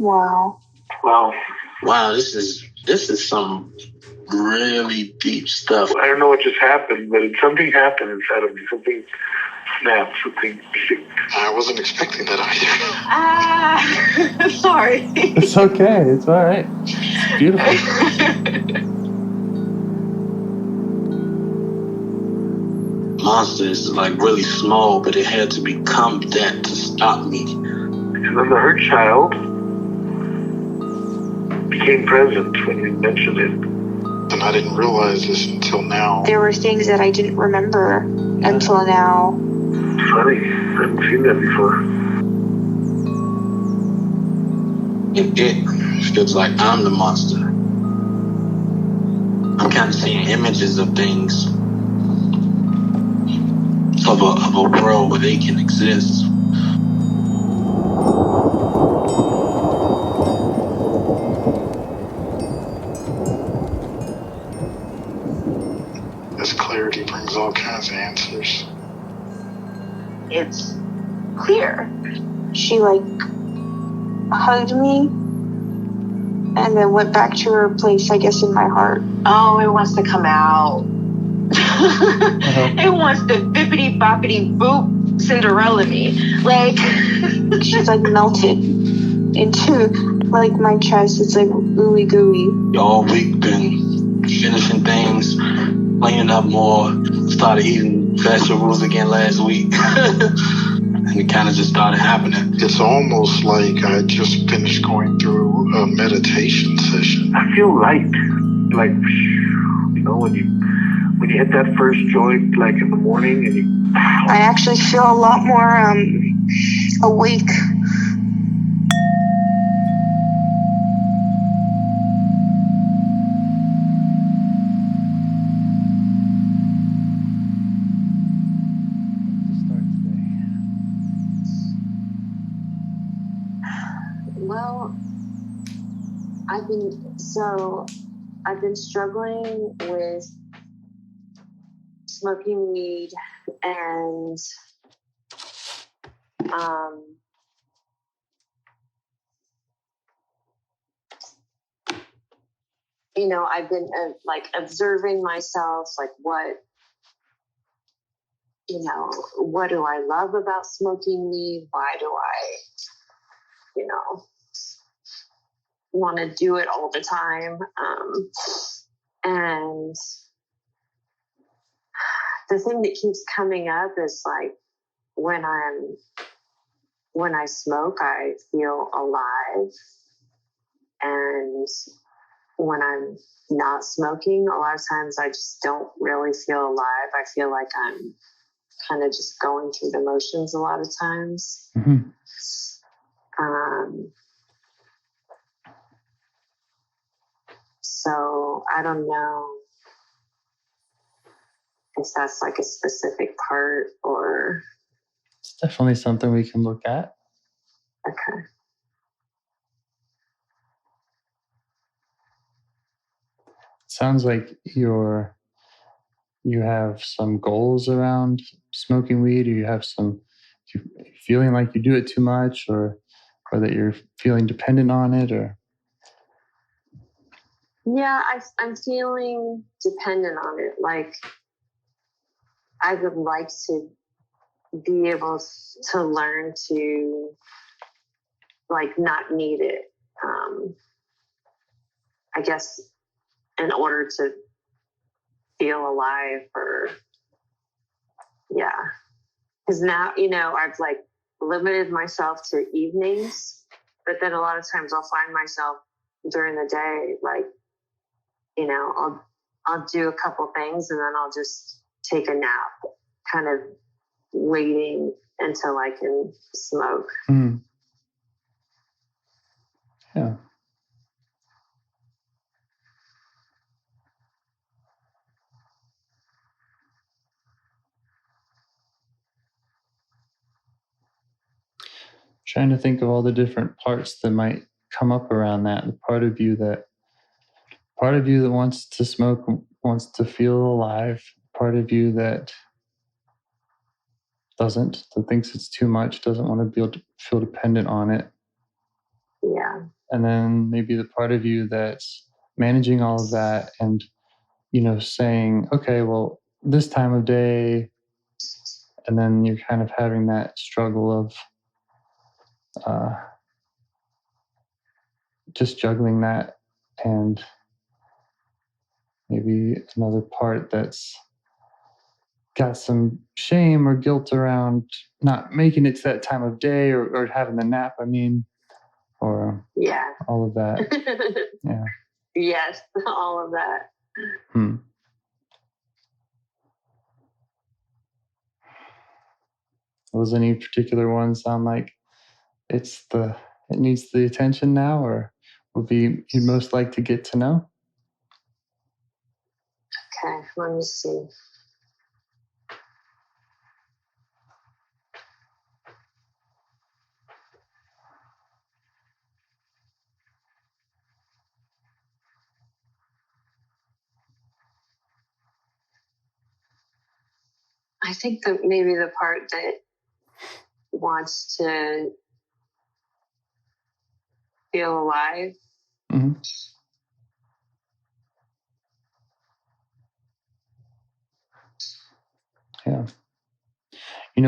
Wow. Wow, this is some really deep stuff. I don't know what just happened, but something happened inside of me. Something snapped, something. I wasn't expecting that either. Sorry. It's okay. It's all right. It's beautiful. Monster is like really small, but it had to become that to stop me. And then the hurt child became present when you mentioned it. And I didn't realize this until now. There were things that I didn't remember until now. Funny, I haven't seen that before. And it feels like I'm the monster. I'm kind of seeing images of things, of a world where they can exist. This clarity brings all kinds of answers. It's clear. She hugged me and then went back to her place, I guess, in my heart. Oh, it wants to come out. It wants to bippity boppity boop Cinderella me. She's melted into my chest. It's ooey gooey. All week been finishing things, cleaning up more, started eating vegetables again last week. And it kind of just started happening. It's almost like I just finished going through a meditation session. I feel light, when you hit that first joint, in the morning, and you. I actually feel a lot more awake. Well, I've been struggling with smoking weed and I've been observing myself, what do I love about smoking weed? Why do I, want to do it all the time? And the thing that keeps coming up is when I smoke, I feel alive. And when I'm not smoking, a lot of times I just don't really feel alive. I feel like I'm kind of just going through the motions a lot of times. Mm-hmm. So I don't know if that's a specific part or. It's definitely something we can look at. Okay. Sounds like you have some goals around smoking weed, or you have feeling like you do it too much, or that you're feeling dependent on it, or. Yeah, I'm feeling dependent on it. I would like to be able to learn to not need it. I guess in order to feel alive, or yeah. Because now, I've limited myself to evenings, but then a lot of times I'll find myself during the day, I'll do a couple things and then I'll just take a nap, kind of waiting until I can smoke. Mm. Yeah. Trying to think of all the different parts that might come up around that. The part of you that wants to smoke, wants to feel alive. Part of you that doesn't, that thinks it's too much, doesn't want to feel dependent on it. Yeah. And then maybe the part of you that's managing all of that and, saying, okay, well, this time of day, and then you're kind of having that struggle of just juggling that, and maybe another part that's got some shame or guilt around not making it to that time of day, or having the nap, or all of that. Yeah. Yes, all of that. Does any particular one sound like it needs the attention now, or would be you'd most like to get to know? Okay, let me see. I think that maybe the part that wants to feel alive. Mm-hmm. Yeah.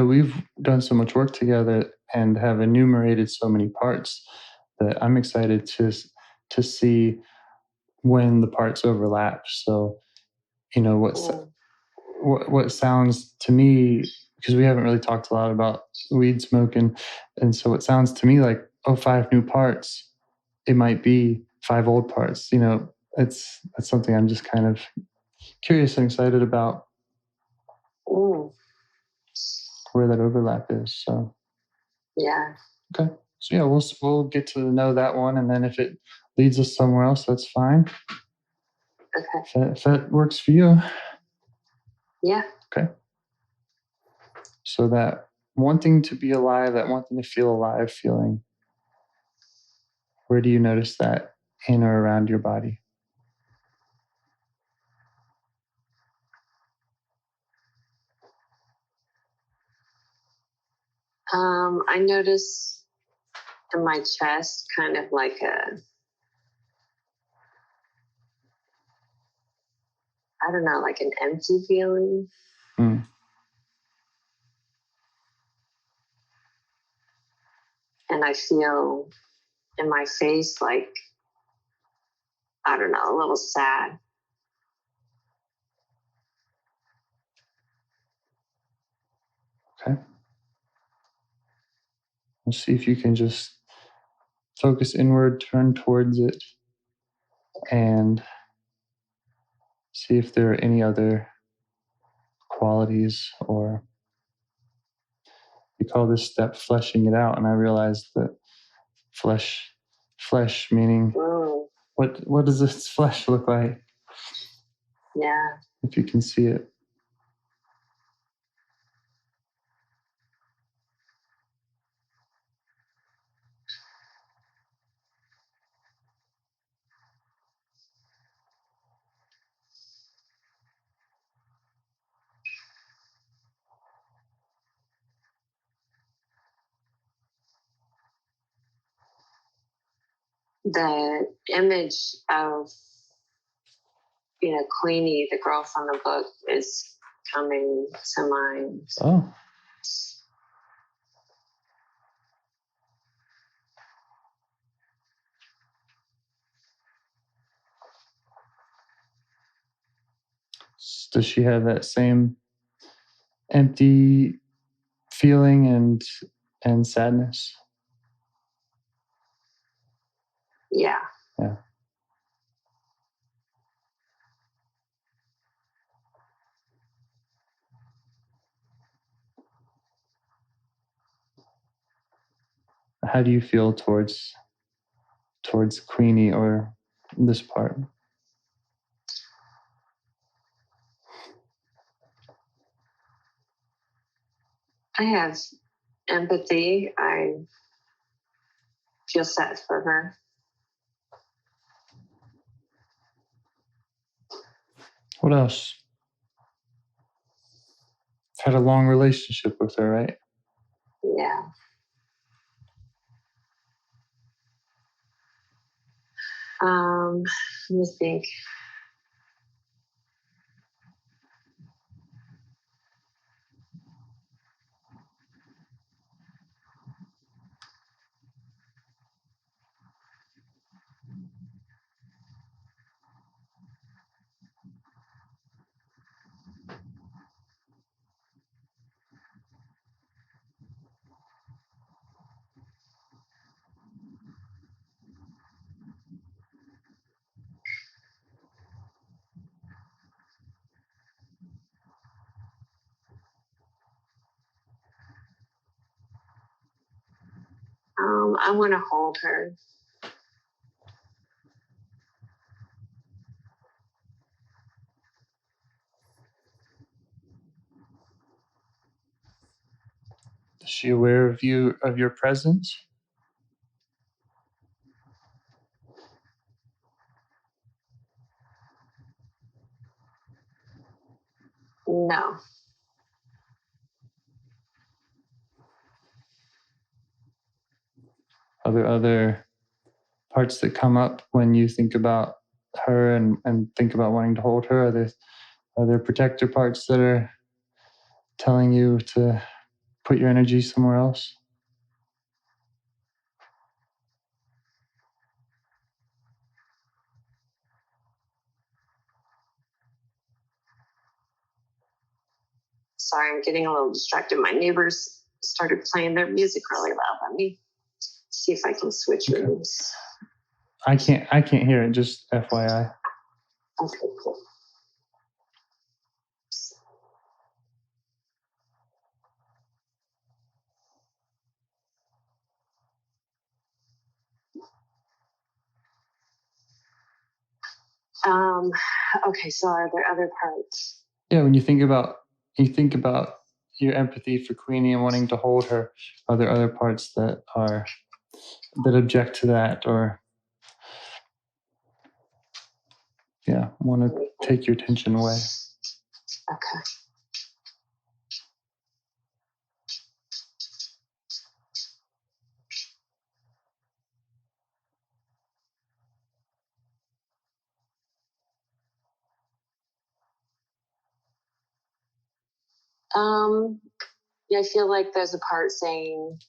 We've done so much work together and have enumerated so many parts that I'm excited to see when the parts overlap. So, what sounds to me, because we haven't really talked a lot about weed smoking, and so it sounds to me like, 5 new parts, it might be 5 old parts. That's something I'm just kind of curious and excited about, where that overlap is. So yeah. Okay. So yeah, we'll get to know that one, and then if it leads us somewhere else, that's fine. Okay. If that works for you. Yeah. Okay. So that wanting to be alive, that wanting to feel alive feeling, where do you notice that in or around your body? I notice in my chest kind of like like an empty feeling. Mm. And I feel in my face like, a little sad. Okay. Let's see if you can just focus inward, turn towards it, and see if there are any other qualities, or we call this step fleshing it out. And I realized that flesh meaning, what does this flesh look like? Yeah. If you can see it. The image of, Queenie, the girl from the book, is coming to mind. Oh. Does she have that same empty feeling and sadness? Yeah. Yeah. How do you feel towards Queenie, or this part? I have empathy. I feel sad for her. What else? Had a long relationship with her, right? Yeah. Let me think. I want to hold her. Is she aware of your presence? No. Are there other parts that come up when you think about her and think about wanting to hold her? Are there protector parts that are telling you to put your energy somewhere else? Sorry, I'm getting a little distracted. My neighbors started playing their music really loud. Let me see if I can switch rooms. I can't hear it, just FYI. Okay, cool. Okay, so are there other parts? Yeah, when you think about your empathy for Queenie and wanting to hold her, are there other parts that object to that, or want to take your attention away? Okay. Yeah, I feel like there's a part saying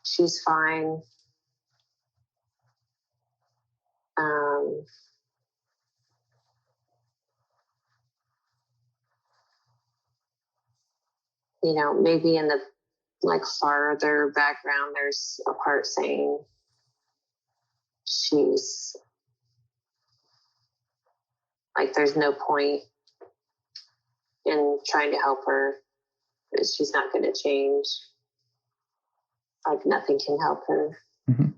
she's fine. Maybe in the farther background, there's a part saying she's there's no point in trying to help her. She's not going to change. Nothing can help her. Mm-hmm.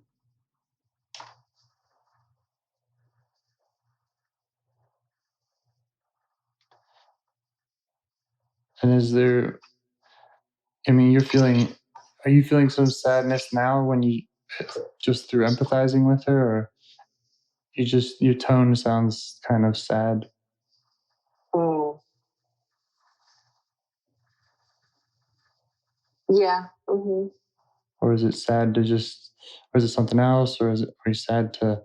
And are you feeling some sadness now when you, just through empathizing with her, or your tone sounds kind of sad? Yeah. Mm-hmm. Or is it sad or is it something else, or are you sad to,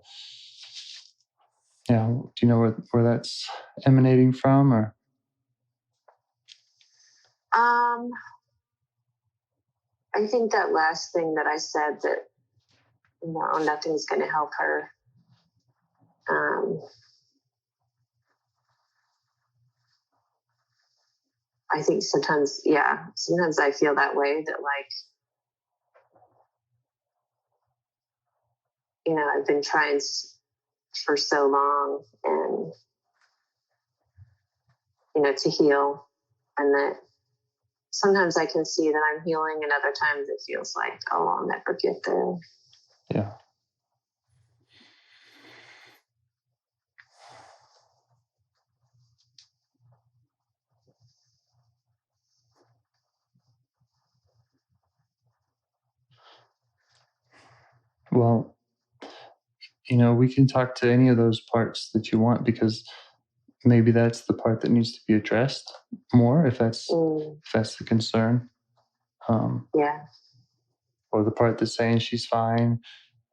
do you know where that's emanating from, or? I think that last thing that I said, that nothing's going to help her. I think sometimes I feel that way, that I've been trying for so long and to heal, and that sometimes I can see that I'm healing, and other times it feels like, oh, I'll never get there. Yeah. Well, we can talk to any of those parts that you want, because maybe that's the part that needs to be addressed more, if that's the concern. Yeah. Or the part that's saying she's fine.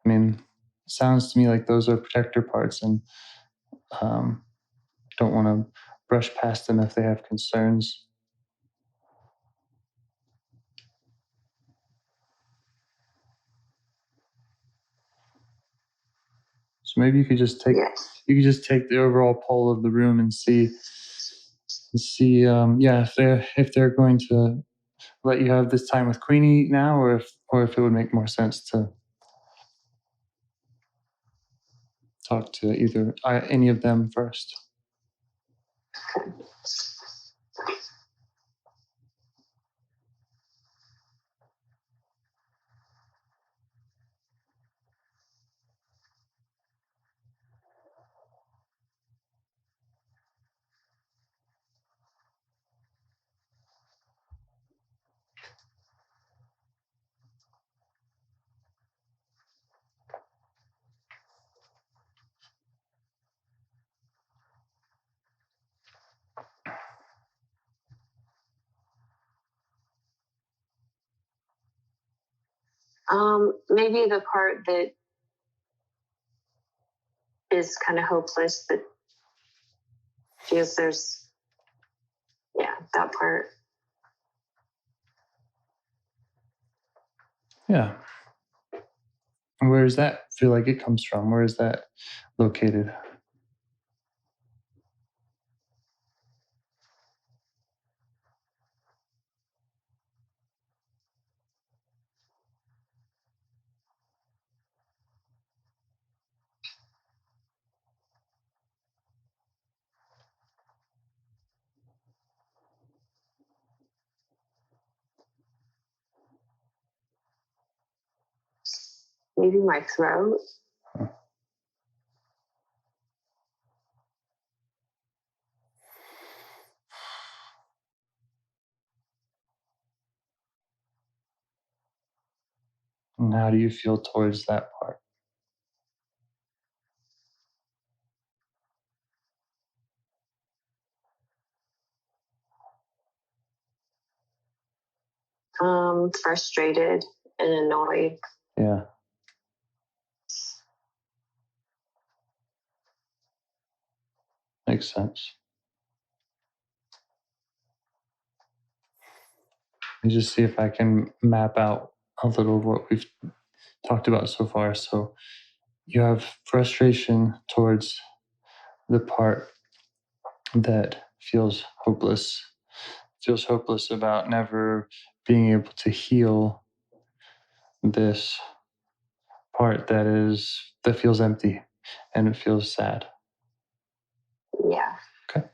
I mean, sounds to me like those are protector parts, and don't want to brush past them if they have concerns. So maybe you could just take the overall poll of the room and see if they're going to let you have this time with Queenie now, or if it would make more sense to talk to either any of them first. Maybe the part that is kind of hopeless, that feels that part. Yeah. And where does that feel like it comes from? Where is that located? Maybe my throat. And how do you feel towards that part? Frustrated and annoyed. Yeah. Makes sense. Let me just see if I can map out a little of what we've talked about so far. So you have frustration towards the part that feels hopeless about never being able to heal this part that feels empty and it feels sad. Yeah. Okay.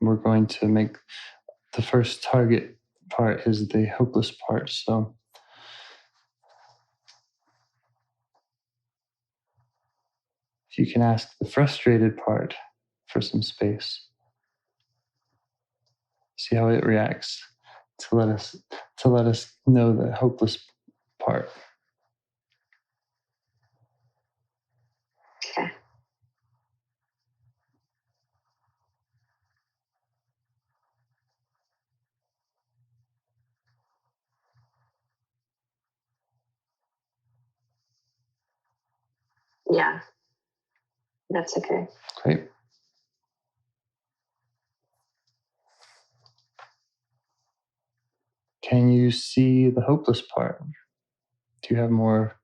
We're going to make the first target part is the hopeless part. So if you can ask the frustrated part for some space, see how it reacts to let us know the hopeless part. Okay. Yeah. That's okay. Great. Can you see the hopeless part? Do you have more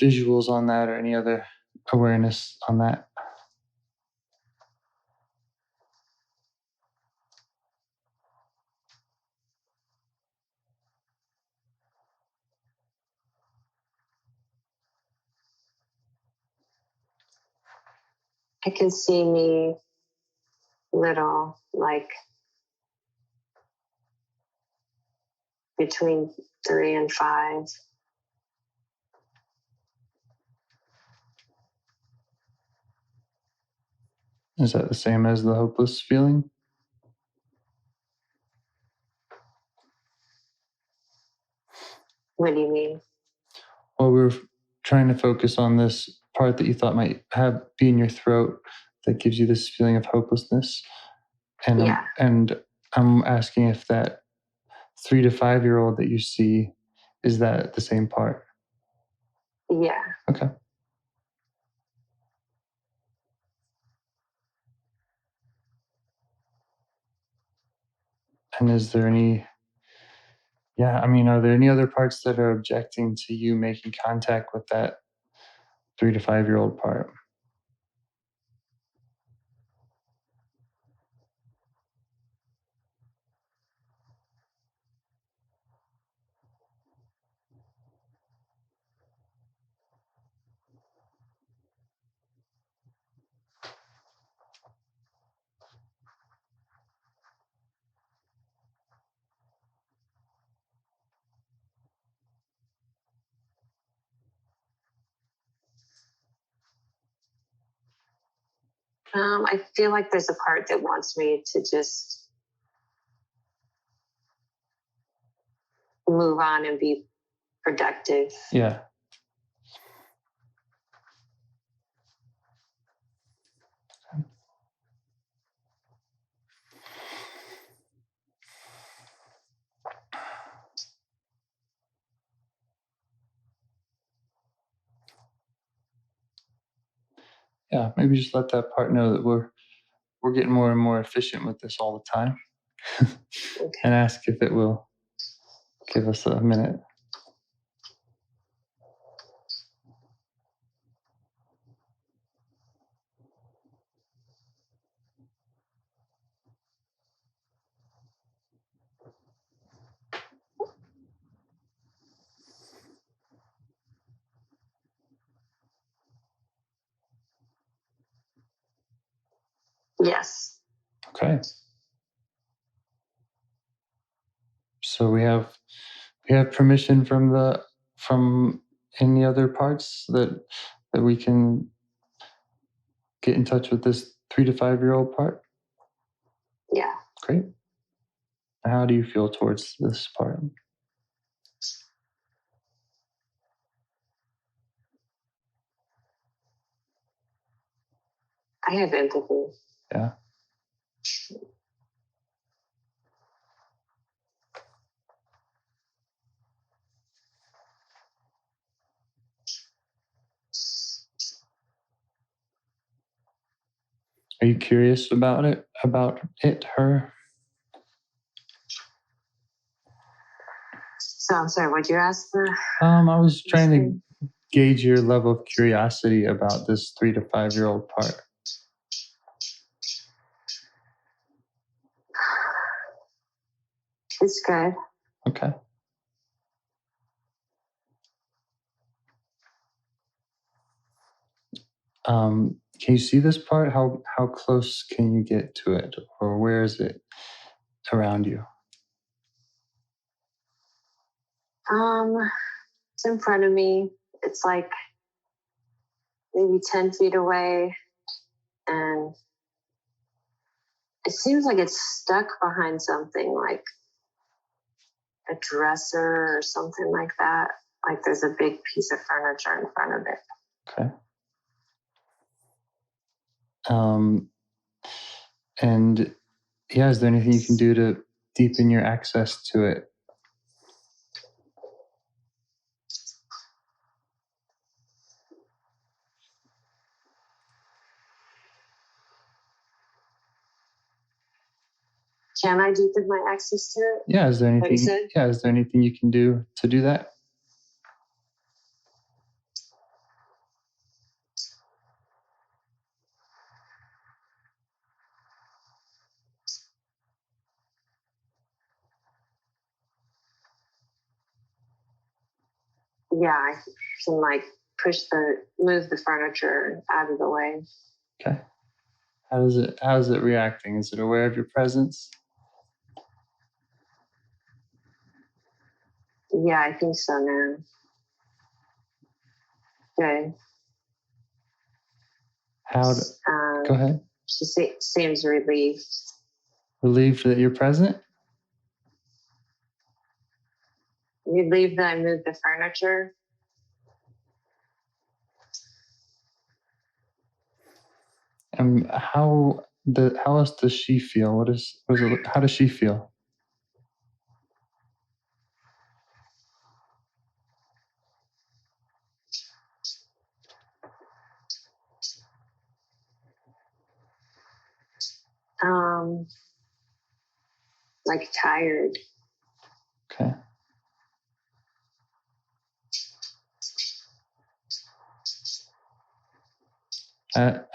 visuals on that or any other awareness on that? I can see me little, like between 3 and 5. Is that the same as the hopeless feeling? What do you mean? Well, we were trying to focus on this part that you thought might be in your throat that gives you this feeling of hopelessness. And I'm asking if that 3 to 5-year-old that you see, is that the same part? Yeah. Okay. And is there any, are there any other parts that are objecting to you making contact with that 3 to 5-year-old part? I feel like there's a part that wants me to just move on and be productive. Yeah. Yeah, maybe just let that part know that we're getting more and more efficient with this all the time. Okay. And ask if it will give us a minute. Yes. Okay. So we have permission from any other parts that we can get in touch with this 3 to 5-year-old part? Yeah. Great. How do you feel towards this part? I have empathy. Yeah. Are you curious about it, her? So I'm sorry, what'd you ask for? I was trying to gauge your level of curiosity about this 3 to 5-year-old part. It's good. Okay. Can you see this part? How close can you get to it, or where is it around you? It's in front of me. It's like maybe 10 feet away, and it seems like it's stuck behind something, like a dresser or something like that. Like there's a big piece of furniture in front of it. Okay. And yeah, is there anything you can do to deepen your access to it? Can I deepen my access to it? Yeah, is there What you anything? said? Yeah, is there anything you can do to do that? Yeah, I can like move the furniture out of the way. Okay. How is it reacting? Is it aware of your presence? Yeah, I think so now. Good. Go ahead. She seems relieved. Relieved that you're present? Relieved that I moved the furniture. And how how else does she feel? How does she feel? Like tired. Okay.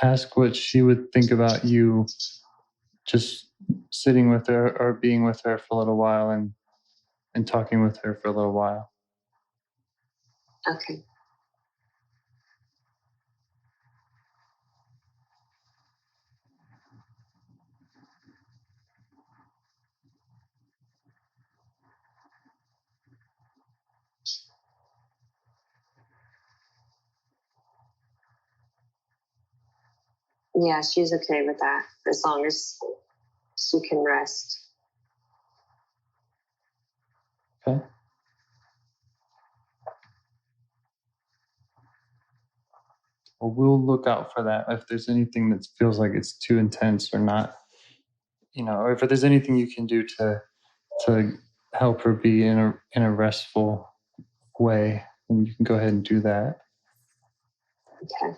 Ask what she would think about you just sitting with her or being with her for a little while and talking with her for a little while. Okay. Yeah, she's okay with that as long as she can rest. Okay. Well, we'll look out for that. If there's anything that feels like it's too intense or not, or if there's anything you can do to help her be in a restful way, then you can go ahead and do that. Okay.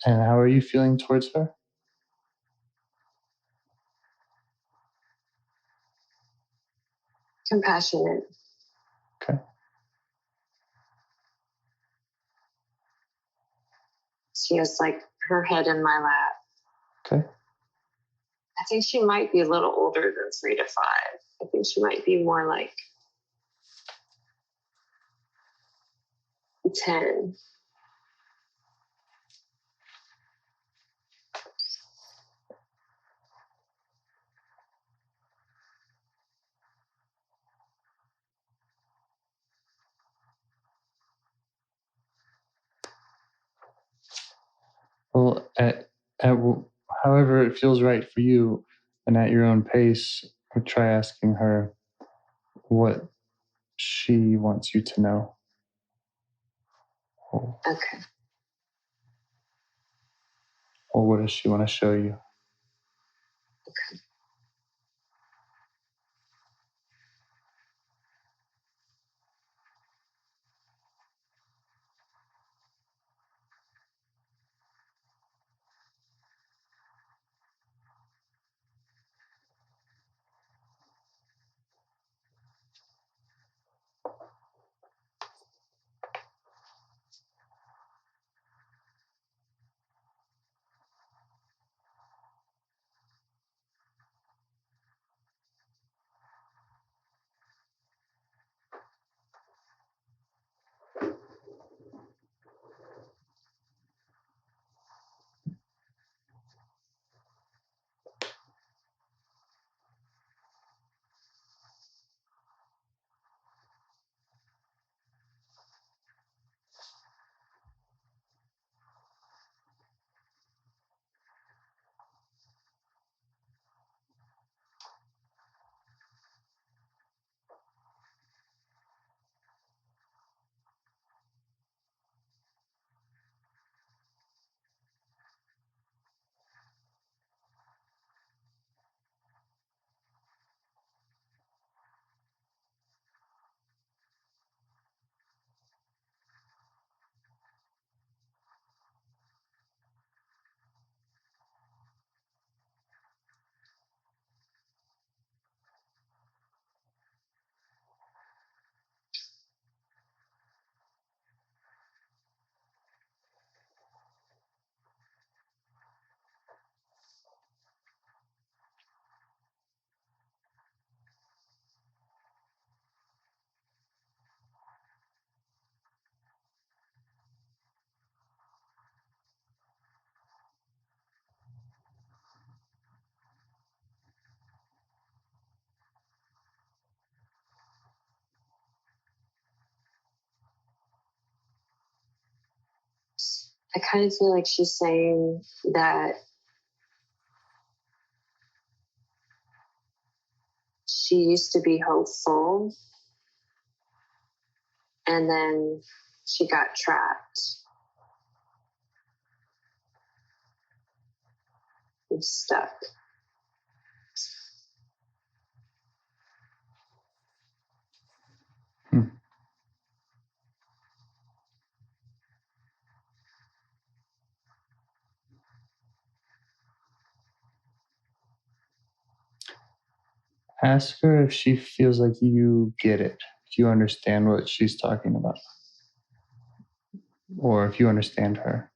And how are you feeling towards her? Compassionate. Okay. She has like her head in my lap. Okay. I think she might be a little older than 3 to 5. I think she might be more like 10. Well, however it feels right for you and at your own pace, try asking her what she wants you to know. Okay. Or what does she want to show you? Okay. I kind of feel like she's saying that she used to be hopeful, and then she got trapped and stuck. Ask her if she feels like you get it, if you understand what she's talking about, or if you understand her.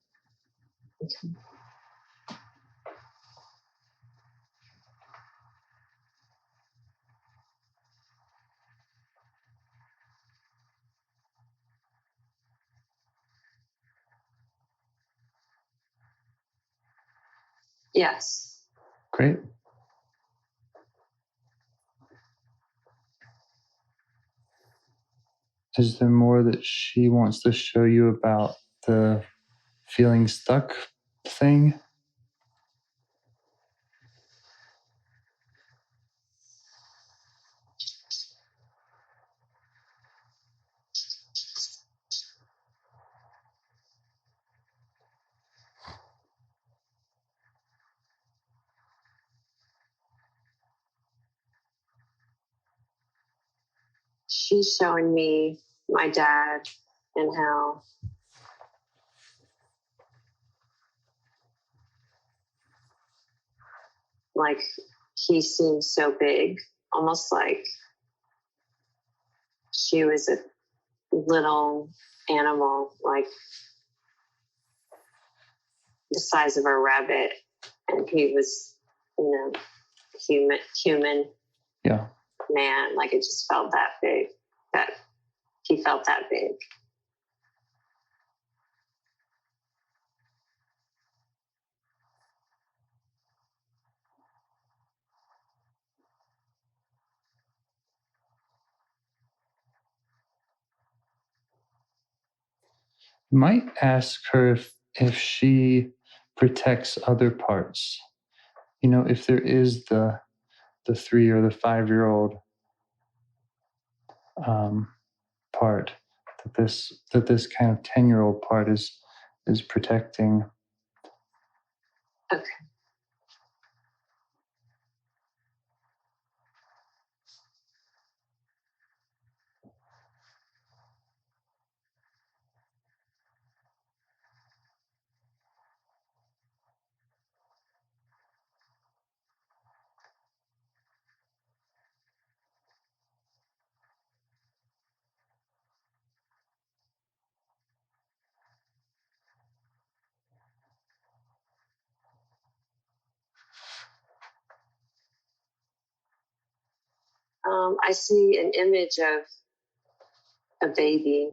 Yes. Great. Is there more that she wants to show you about the feeling stuck thing? She's showing me my dad and how like he seems so big, almost like she was a little animal, like the size of a rabbit, and he was, human Yeah. man. Like it just felt that big. That he felt that big. You might ask her if she protects other parts. If there is the 3 or the 5-year-old part that this kind of 10-year-old part is protecting. Okay. I see an image of a baby.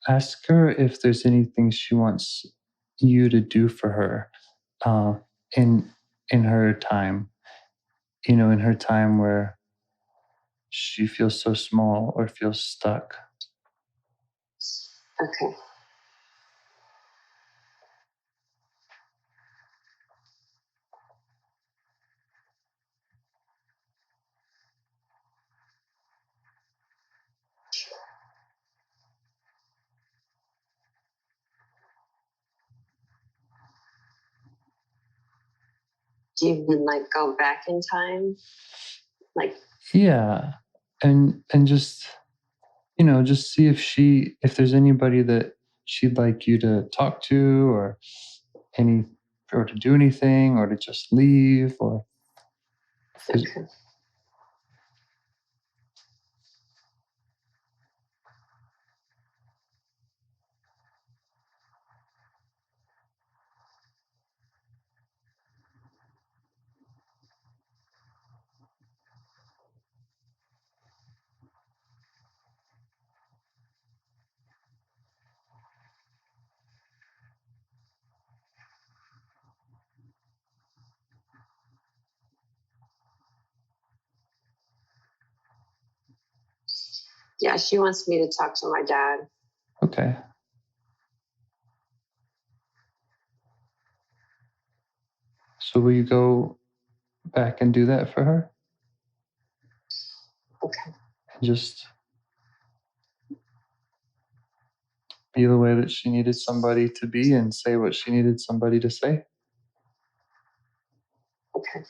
Ask her if there's anything she wants you to do for her in her time. In her time where she feels so small or feels stuck. Okay. Do you mean like go back in time? Like, Yeah. And just just see if there's anybody that she'd like you to talk to, or any or to do anything or to just leave or. Okay. Yeah, she wants me to talk to my dad. Okay. So will you go back and do that for her? Okay. And just be the way that she needed somebody to be and say what she needed somebody to say? Okay.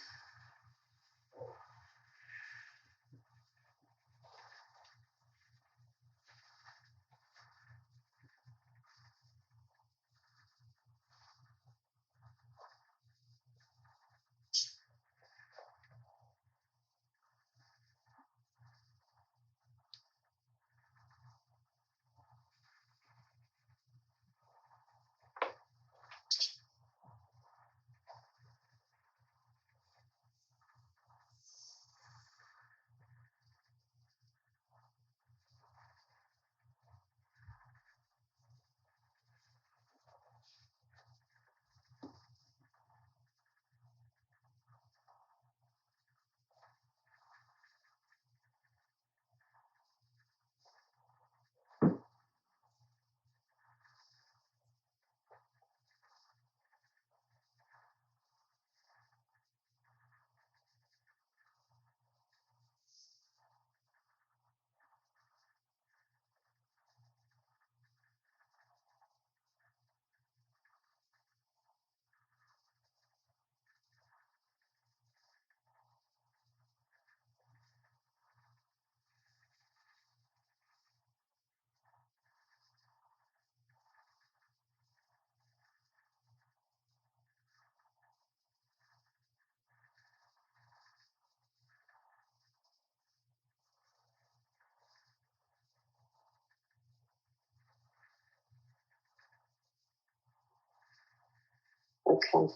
Okay.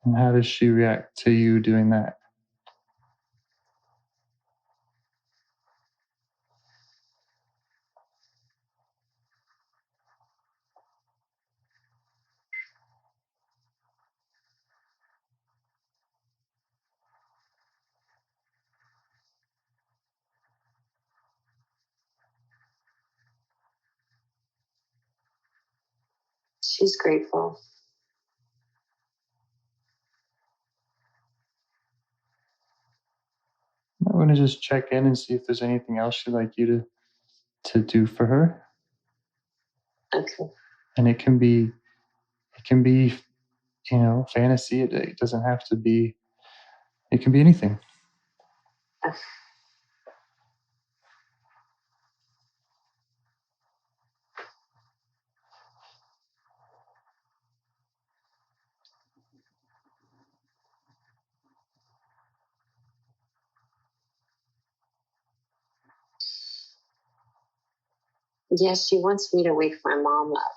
And how does she react to you doing that? She's grateful. I want to just check in and see if there's anything else she'd like you to do for her. Okay. And it can be, fantasy. It doesn't have to be, it can be anything. Yes, she wants me to wake my mom up.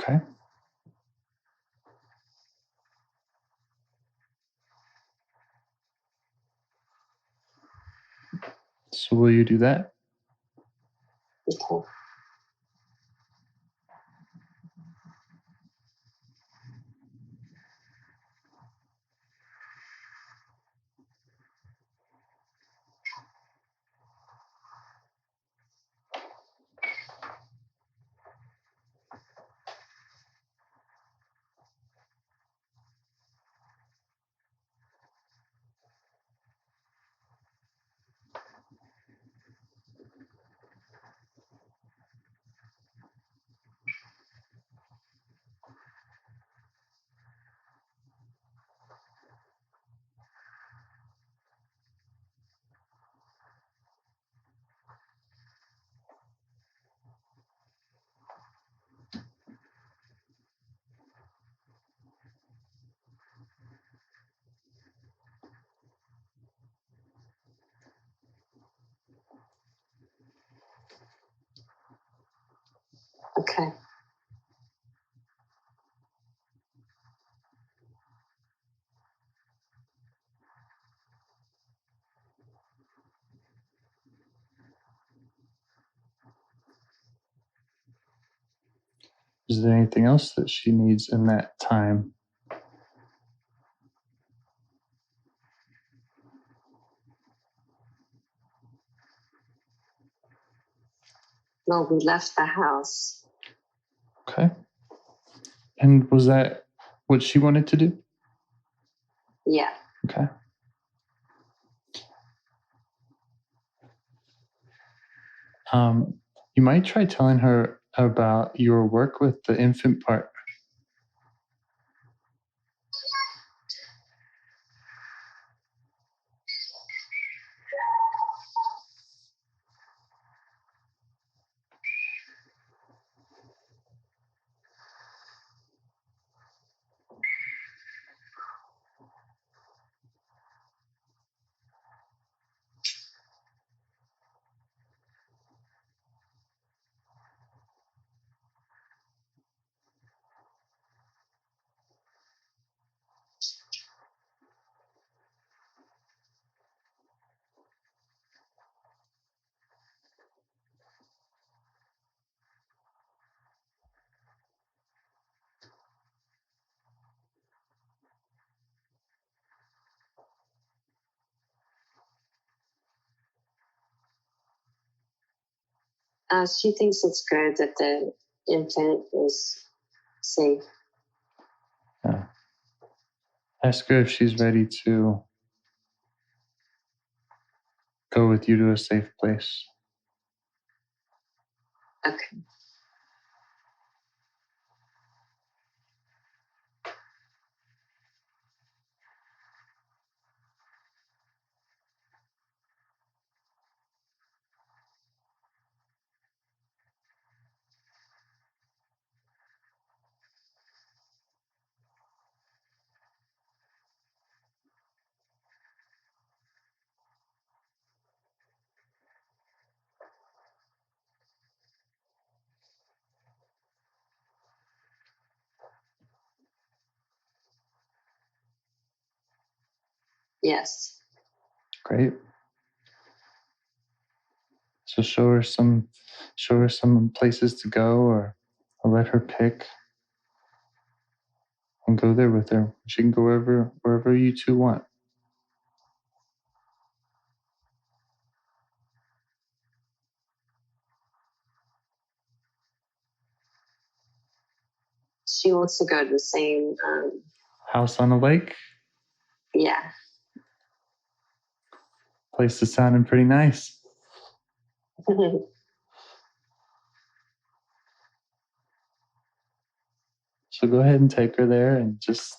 Okay. So will you do that? Okay. Okay. Is there anything else that she needs in that time? No, we left the house. Okay. And was that what she wanted to do? Yeah. Okay. You might try telling her about your work with the infant part. She thinks it's good that the infant is safe. Yeah. Ask her if she's ready to go with you to a safe place. Okay. Yes. Great. So show her some places to go, or let her pick and go there with her. She can go wherever you two want. She wants to go to the same, House on a lake. yeah. Place is sounding pretty nice. So go ahead and take her there and just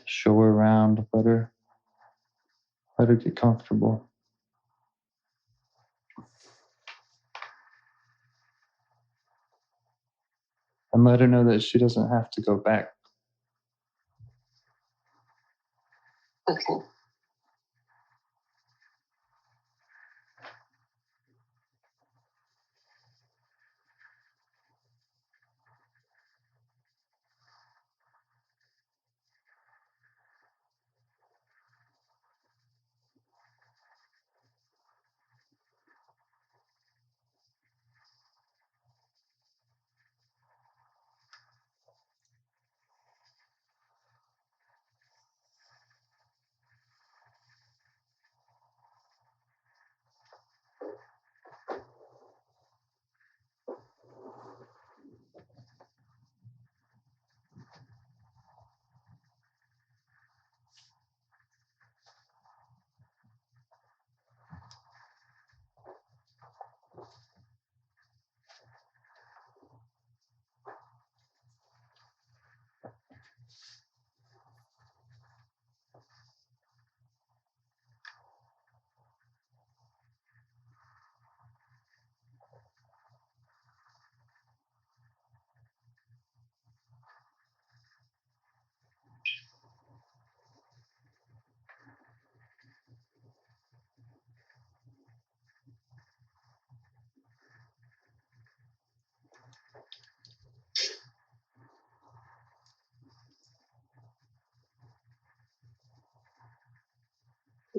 show her around. Let her get comfortable. And let her know that she doesn't have to go back. Okay.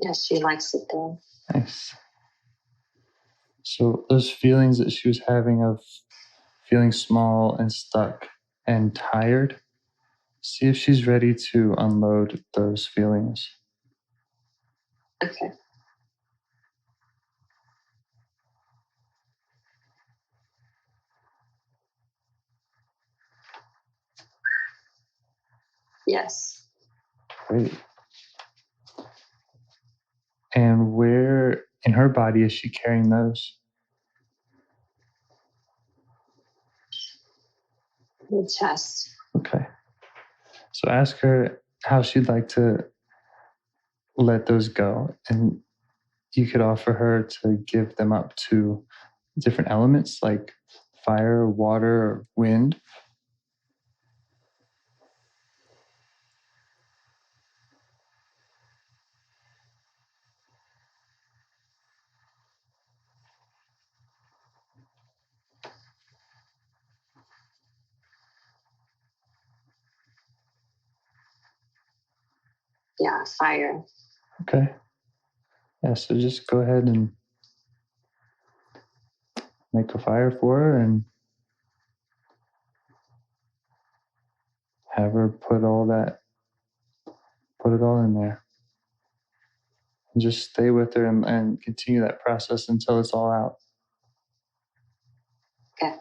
Yes, she likes it there. Nice. So those feelings that she was having of feeling small and stuck and tired, see if she's ready to unload those feelings. Okay. Yes. Great. And where in her body is she carrying those? The chest. Okay. So ask her how she'd like to let those go. And you could offer her to give them up to different elements like fire, water, or wind. Yeah, fire. Okay. Yeah, so just go ahead and make a fire for her and have her put it all in there. And just stay with her and continue that process until it's all out. Okay.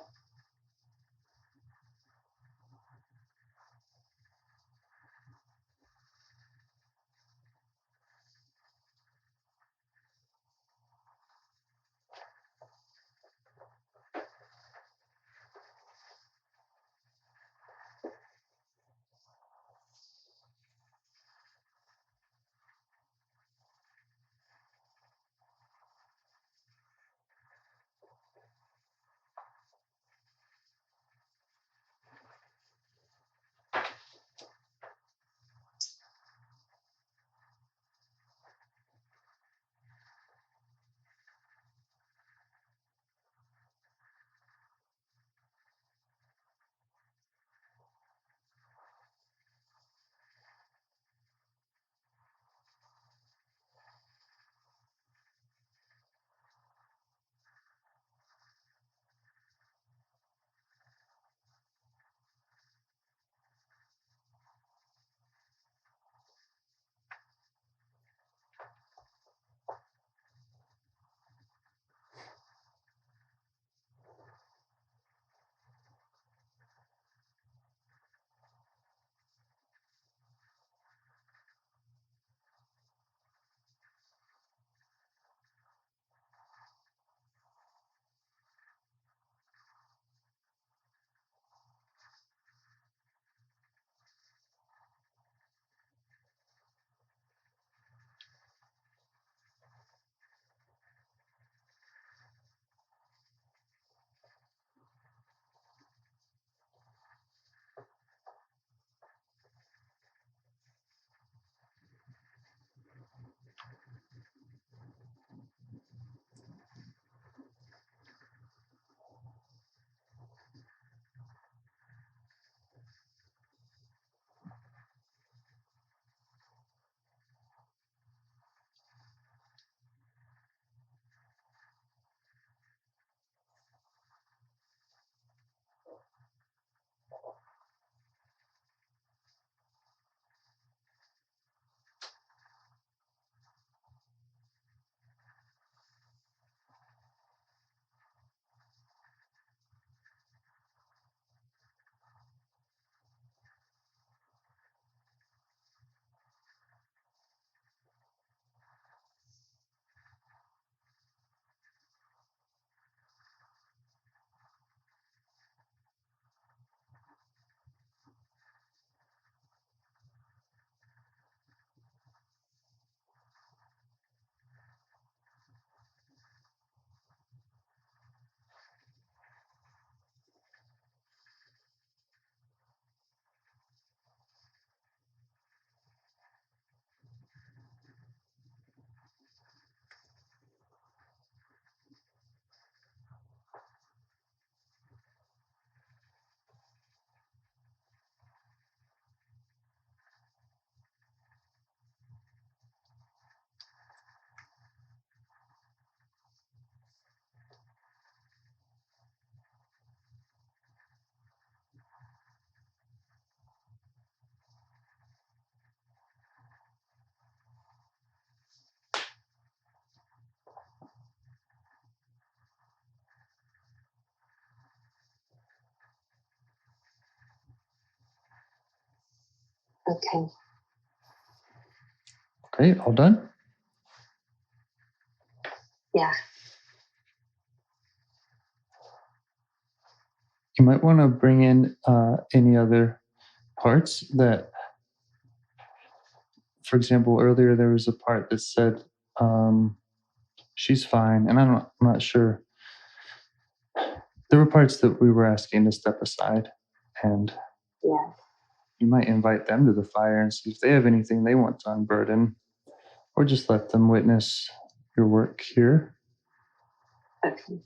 Okay. Great. All done? Yeah. You might want to bring in any other parts that, for example, earlier there was a part that said she's fine, and I'm not sure. There were parts that we were asking to step aside, and Yeah. you might invite them to the fire and see if they have anything they want to unburden, or just let them witness your work here. Okay.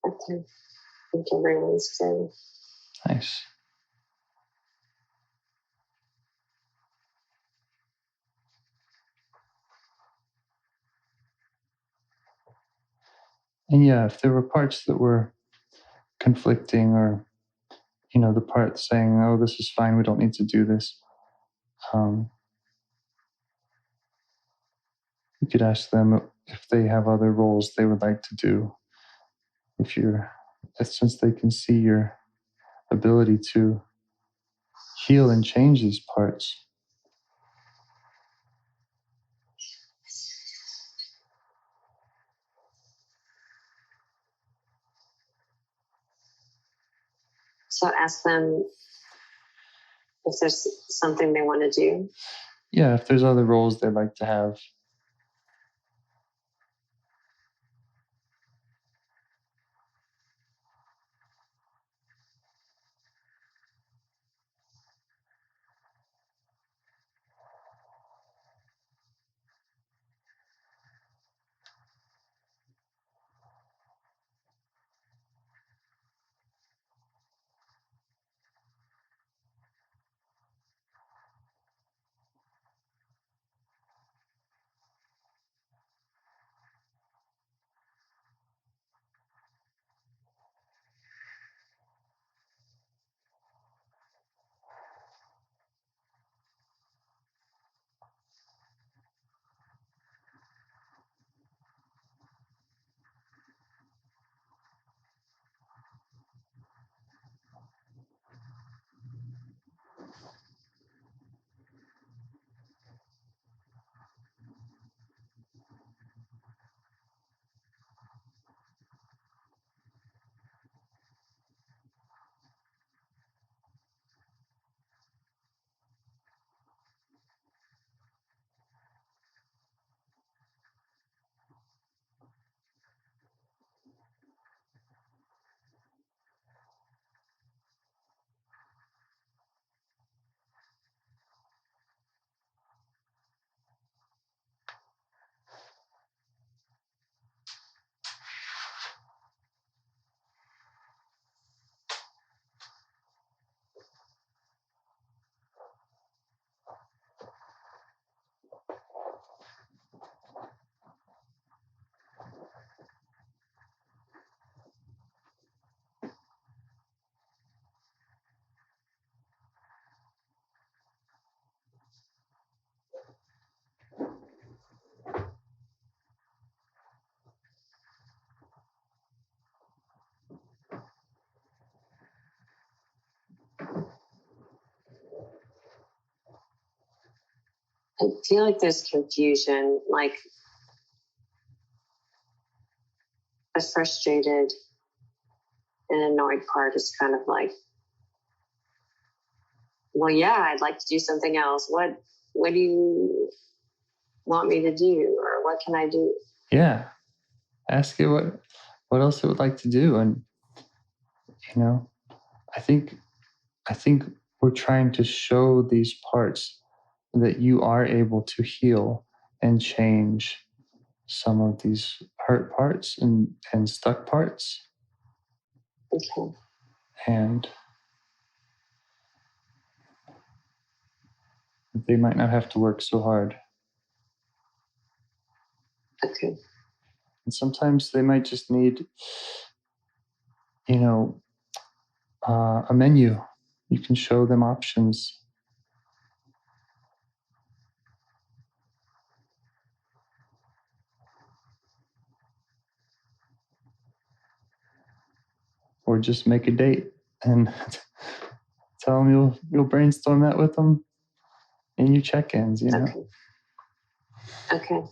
Okay. I think everyone's good. Nice. And yeah, if there were parts that were conflicting, or the part saying, "Oh, this is fine, we don't need to do this," you could ask them if they have other roles they would like to do. Since they can see your ability to heal and change these parts. So ask them if there's something they want to do. Yeah, if there's other roles they'd like to have. I feel like there's confusion, like the frustrated and annoyed part is kind of like, well, yeah, I'd like to do something else. What do you want me to do, or what can I do? Yeah. Ask it what else it would like to do. And, you know, I think we're trying to show these parts that you are able to heal and change some of these hurt parts and stuck parts. Okay. And they might not have to work so hard. Okay. And sometimes they might just need, a menu. You can show them options. Or just make a date and tell them you'll brainstorm that with them in your check-ins, Okay. Okay.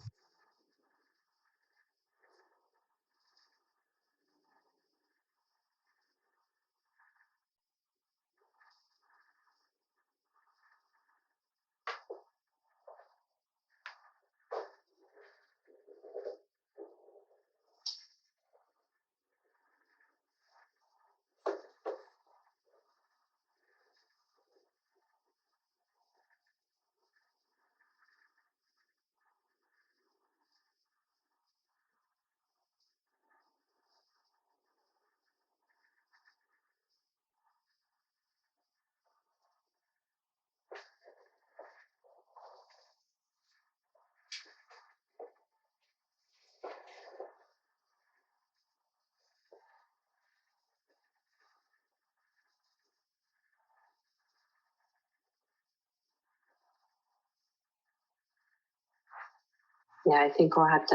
Yeah, I think I'll have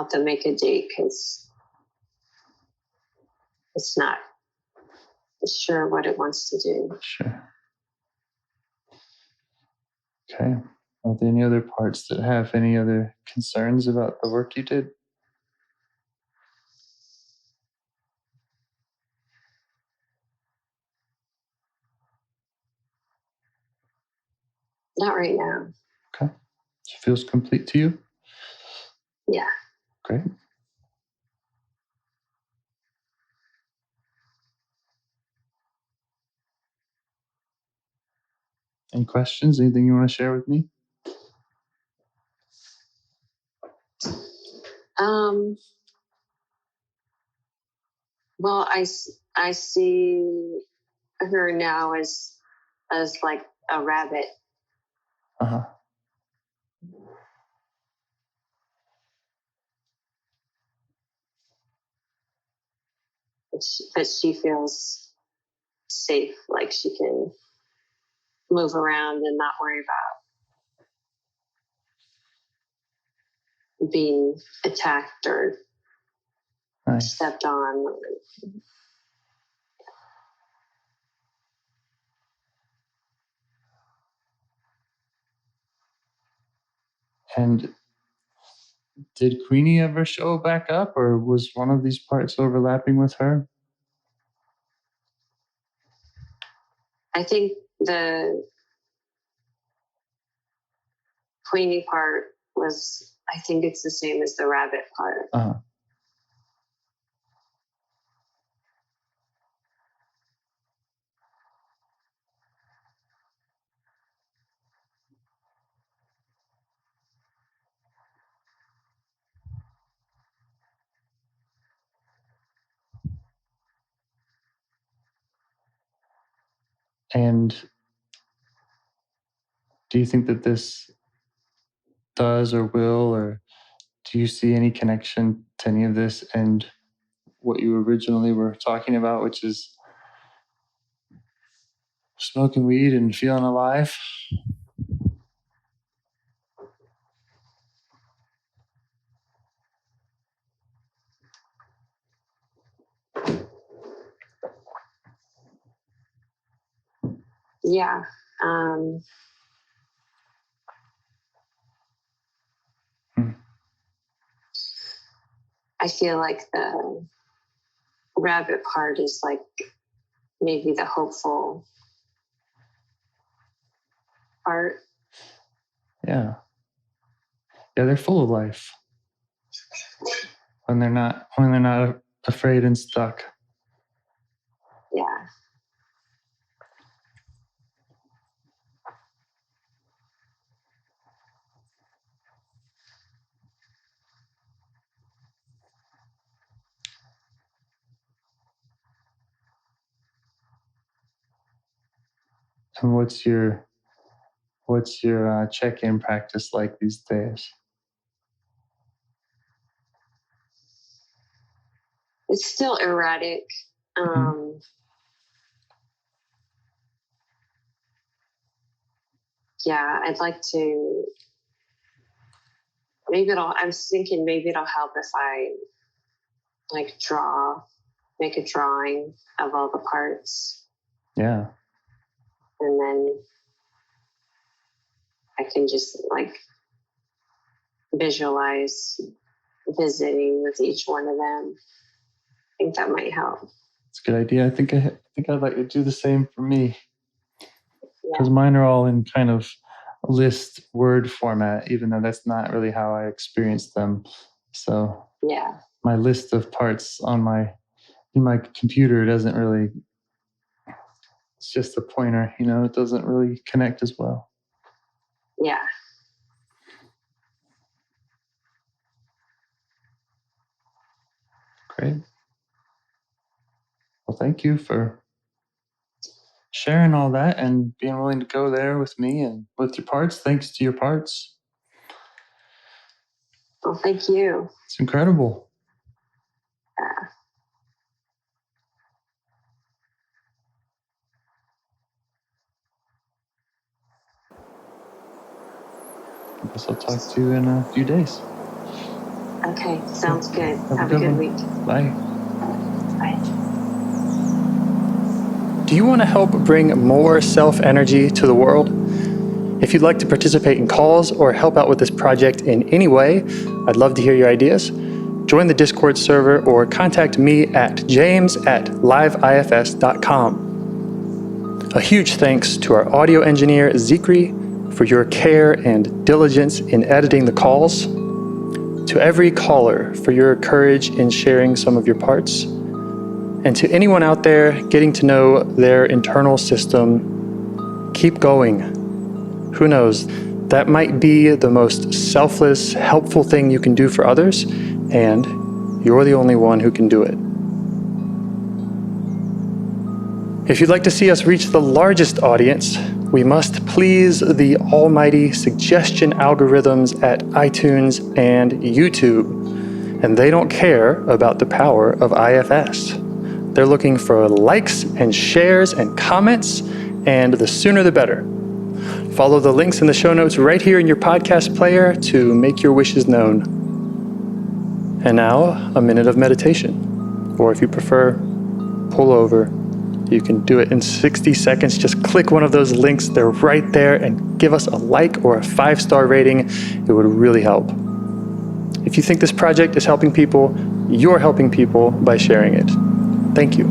to make a date because it's not sure what it wants to do. Sure. Okay. Are there any other parts that have any other concerns about the work you did? Not right now. Okay. It feels complete to you? Yeah. Great. Any questions? Anything you want to share with me? Well, I see her now as like a rabbit. Uh-huh. But she feels safe, like she can move around and not worry about being attacked or Nice. stepped on. And did Queenie ever show back up, or was one of these parts overlapping with her? I think the Queenie part I think it's the same as the rabbit part. Uh-huh. And do you think that this does or will, or do you see any connection to any of this and what you originally were talking about, which is smoking weed and feeling alive? Yeah. I feel like the rabbit part is like maybe the hopeful part. Yeah. Yeah, they're full of life. When they're not afraid and stuck. Yeah. And what's your check-in practice like these days? It's still erratic. Yeah, I'd like to, I was thinking maybe it'll help if I like make a drawing of all the parts. Yeah. And then I can just like visualize visiting with each one of them. I think that might help. It's a good idea. I think I'd like to do the same for me. Because mine are all in kind of list word format, even though that's not really how I experience them. So yeah, my list of parts in my computer doesn't really, it's just a pointer, it doesn't really connect as well. Yeah. Great. Well, thank you for sharing all that and being willing to go there with me and with your parts. Thanks to your parts. Well, thank you. It's incredible. Yeah. I guess I'll talk to you in a few days. Okay, sounds good. Have a good week. Bye. Bye. Do you want to help bring more self-energy to the world? If you'd like to participate in calls or help out with this project in any way, I'd love to hear your ideas. Join the Discord server or contact me at james@liveifs.com. A huge thanks to our audio engineer, Zikri, for your care and diligence in editing the calls. To every caller for your courage in sharing some of your parts. And to anyone out there getting to know their internal system, keep going. Who knows, that might be the most selfless, helpful thing you can do for others, and you're the only one who can do it. If you'd like to see us reach the largest audience, we must please the almighty suggestion algorithms at iTunes and YouTube. And they don't care about the power of IFS. They're looking for likes and shares and comments, and the sooner the better. Follow the links in the show notes right here in your podcast player to make your wishes known. And now, a minute of meditation. Or if you prefer, pull over. You can do it in 60 seconds. Just click one of those links. They're right there, and give us a like or a 5-star rating. It would really help. If you think this project is helping people, you're helping people by sharing it. Thank you.